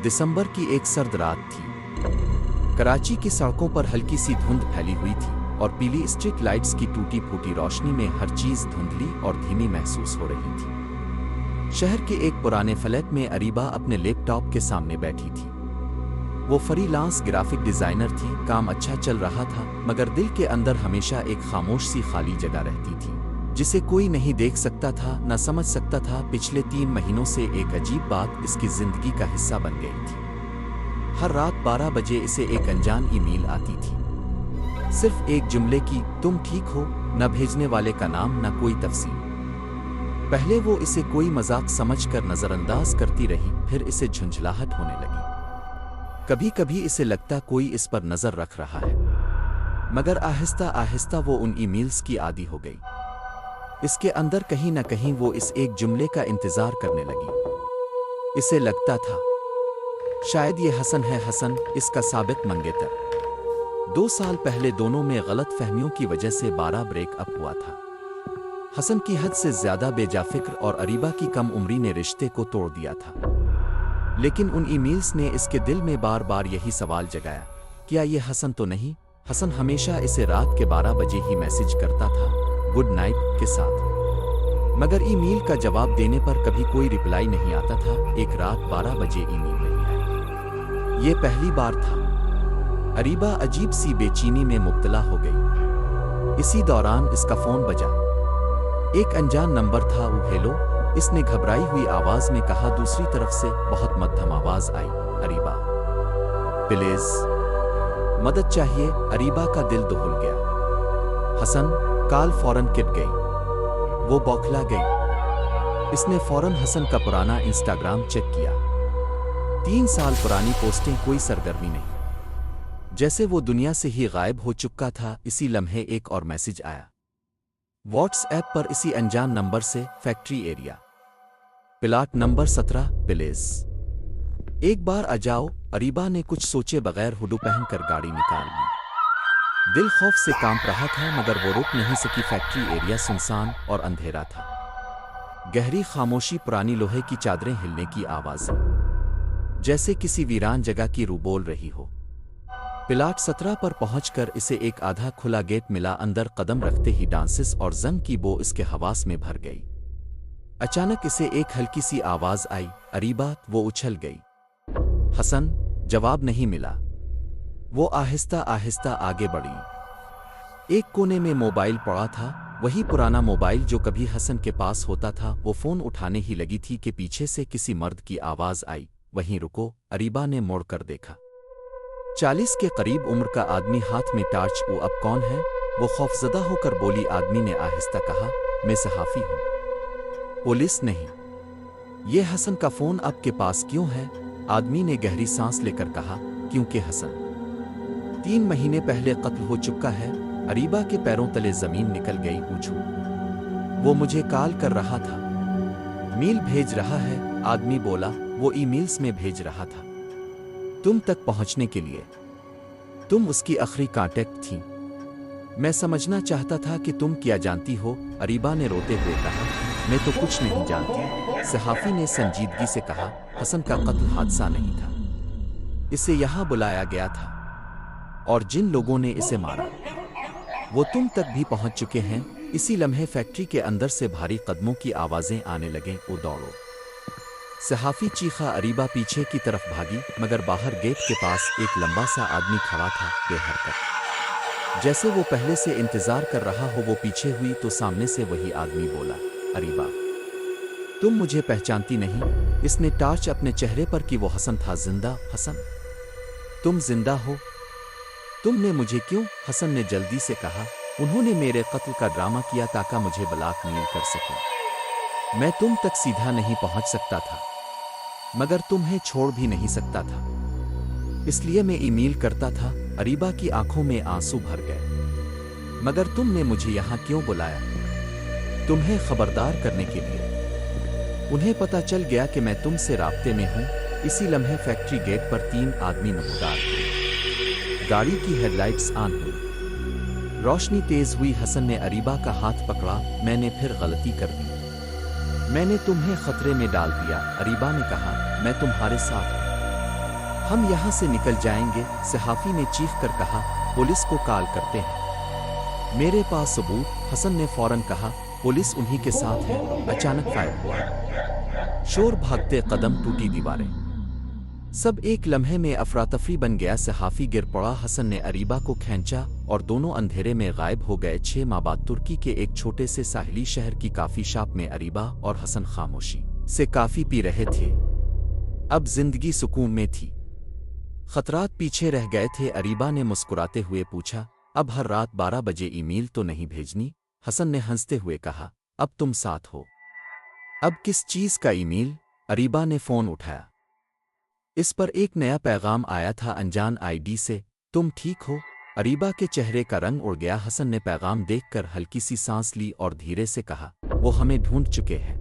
दिसंबर की एक सर्द रात थी। कराची की सड़कों पर हल्की सी धुंध फैली हुई थी और पीली स्ट्रीट लाइट्स की टूटी फूटी रोशनी में हर चीज धुंधली और धीमी महसूस हो रही थी। शहर के एक पुराने फ्लैट में अरीबा अपने लैपटॉप के सामने बैठी थी। वो फ्रीलांस ग्राफिक डिजाइनर थी, काम अच्छा चल रहा था, मगर दिल के अंदर हमेशा एक खामोश सी खाली जगह रहती थी जिसे कोई नहीं देख सकता था, न समझ सकता था। पिछले 3 महीनों से एक अजीब बात इसकी जिंदगी का हिस्सा बन गई थी। हर रात 12 बजे इसे एक अनजान ईमेल आती थी, सिर्फ एक जुमले की, तुम ठीक हो, न भेजने वाले का नाम, न कोई तफसील। पहले वो इसे कोई मजाक समझकर नजरअंदाज करती रही, फिर इसे झुंझलाहट होने लगी। कभी कभी इसे लगता कोई इस पर नजर रख रहा है, मगर आहिस्ता आहिस्ता वो उन ईमेल्स की आदी हो गई। इसके अंदर कहीं न कहीं वो इस एक जुमले का इंतजार करने लगी। इसे लगता था शायद ये हसन है, हसन इसका साबित मंगेतर। 2 साल पहले दोनों में गलत फहमियों की वजह से 12 ब्रेकअप हुआ था। हसन की हद से ज्यादा बेजाफिक्र और अरीबा की कम उम्री ने रिश्ते को तोड़ दिया था। लेकिन उन ईमेल्स ने इसके दिल में बार बार यही सवाल जगाया, क्या ये हसन तो नहीं? हसन हमेशा इसे रात के 12 बजे ही मैसेज करता था, गुड नाइट के साथ, मगर ईमेल का जवाब देने पर कभी कोई रिप्लाई नहीं आता था। एक रात 12 बजे ईमेल नहीं आई। ये पहली बार था। अरीबा अजीब सी बेचैनी में मुब्तला हो गई। इसी दौरान इसका फोन बजा। एक अनजान नंबर था। हेलो, इसने घबराई हुई आवाज में कहा। दूसरी तरफ से बहुत मध्यम आवाज आई, अरीबा प्लीज मदद चाहिए। अरीबा का दिल दहल गया। हसन, कॉल फौरन कट गई। वो बौखला गई। इसने फौरन हसन का पुराना इंस्टाग्राम चेक किया। 3 साल पुरानी पोस्टें, कोई सरगर्मी नहीं, जैसे वो दुनिया से ही गायब हो चुका था। इसी लम्हे एक और मैसेज आया व्हाट्सएप पर, इसी अनजान नंबर से, factory area, plot number 17, please एक बार आ जाओ। अरीबा ने कुछ सोचे बगैर हुडू पहनकर गाड़ी निकाल ली। दिल खौफ से कांप रहा था, मगर वो रुक नहीं सकी। फैक्ट्री एरिया सुनसान और अंधेरा था। गहरी खामोशी, पुरानी लोहे की चादरें हिलने की आवाज़ें, जैसे किसी वीरान जगह की रूह बोल रही हो। प्लाट 17 पर पहुंचकर इसे एक आधा खुला गेट मिला। अंदर कदम रखते ही डांसेस और जंग की बो इसके हवास में भर गई। अचानक इसे एक हल्की सी आवाज आई, अरीबा। वो उछल गई। हसन, जवाब नहीं मिला। वो आहिस्ता आहिस्ता आगे बढ़ी। एक कोने में मोबाइल पड़ा था, वही पुराना मोबाइल जो कभी हसन के पास होता था। वो फोन उठाने ही लगी थी कि पीछे से किसी मर्द की आवाज आई, वहीं रुको। अरीबा ने मुड़कर देखा। 40 के करीब उम्र का आदमी, हाथ में टार्च। वो अब कौन है? वो खौफजदा होकर बोली। आदमी ने आहिस्ता कहा, मैं सहाफी हूं, पुलिस नहीं। ये हसन का फोन आपके पास क्यों है? आदमी ने गहरी सांस लेकर कहा, क्योंकि हसन 3 महीने पहले कत्ल हो चुका है। अरीबा के पैरों तले जमीन निकल गई। पूछो, वो मुझे कॉल कर रहा था, ईमेल भेज रहा है। आदमी बोला, वो ईमेल्स में भेज रहा था तुम तक पहुंचने के लिए। तुम उसकी आखिरी कांटेक्ट थी। मैं समझना चाहता था कि तुम क्या जानती हो। अरीबा ने रोते हुए कहा, मैं तो कुछ नहीं जानती। सहाफी ने संजीदगी से कहा, हसन का कत्ल हादसा नहीं था, इसे यहां बुलाया गया था, और जिन लोगों ने इसे मारा वो तुम तक भी पहुंच चुके हैं। इसी लम्हे फैक्ट्री के अंदर से भारी कदमों की आवाजें आने लगें। ओ दौड़ो, सहाफी चीखा। अरीबा पीछे की तरफ भागी, मगर बाहर गेट के पास एक लंबा सा आदमी खड़ा था, बेहरकत, जैसे वो पहले से इंतजार कर रहा हो। वो पीछे हुई तो सामने से वही आदमी बोला, अरीबा, तुम मुझे पहचानती नहीं? इसने टार्च अपने चेहरे पर की। वो हसन था। जिंदा? हसन, तुम जिंदा हो? तुमने मुझे क्यों? हसन ने जल्दी से कहा, उन्होंने मेरे कत्ल का ड्रामा किया ताकि मुझे ब्लैकमेल कर सके। मैं तुम तक सीधा नहीं पहुंच सकता था, मगर तुम्हें छोड़ भी नहीं सकता था, इसलिए मैं ईमेल करता था। अरीबा की आंखों में आंसू भर गए। मगर तुमने मुझे यहां क्यों बुलाया? तुम्हें खबरदार करने के लिए। उन्हें पता चल गया कि मैं तुमसे राब्ते में हूं। इसी लम्हे फैक्ट्री गेट पर 3 आदमी नमूदार थे। गाड़ी की हेडलाइट्स ऑन हुई, रोशनी तेज हुई। हसन ने अरीबा का हाथ पकड़ा। मैंने फिर गलती कर दी, मैंने तुम्हें खतरे में डाल दिया। अरीबा ने कहा, मैं तुम्हारे साथ हूं, ہم یہاں سے نکل جائیں گے، صحافی نے چیخ کر کہا۔ پولیس کو کال کرتے ہیں، میرے پاس ثبوت۔ حسن نے فوراً کہا، پولیس انہی کے ساتھ ہے۔ اچانک فائر ہوا، شور، بھاگتے قدم، ٹوٹی دیواریں، سب ایک لمحے میں افراتفری بن گیا۔ صحافی گر پڑا، حسن نے اریبہ کو کھینچا اور دونوں اندھیرے میں غائب ہو گئے۔ 6 ماہ بعد ترکی کے ایک چھوٹے سے ساحلی شہر کی کافی شاپ میں اریبہ اور حسن خاموشی سے کافی پی رہے تھے۔ اب زندگی سکون میں تھی، خطرات پیچھے رہ گئے تھے۔ اریبہ نے مسکراتے ہوئے پوچھا، اب ہر رات 12 بجے ای میل تو نہیں بھیجنی؟ حسن نے ہنستے ہوئے کہا، اب تم ساتھ ہو۔ اب کس چیز کا ای میل؟ اریبہ نے فون اٹھایا، اس پر ایک نیا پیغام آیا تھا انجان آئی ڈی سے، تم ٹھیک ہو؟ اریبہ کے چہرے کا رنگ اڑ گیا۔ حسن نے پیغام دیکھ کر ہلکی سی سانس لی اور دھیرے سے کہا، وہ ہمیں ڈھونڈ چکے ہیں۔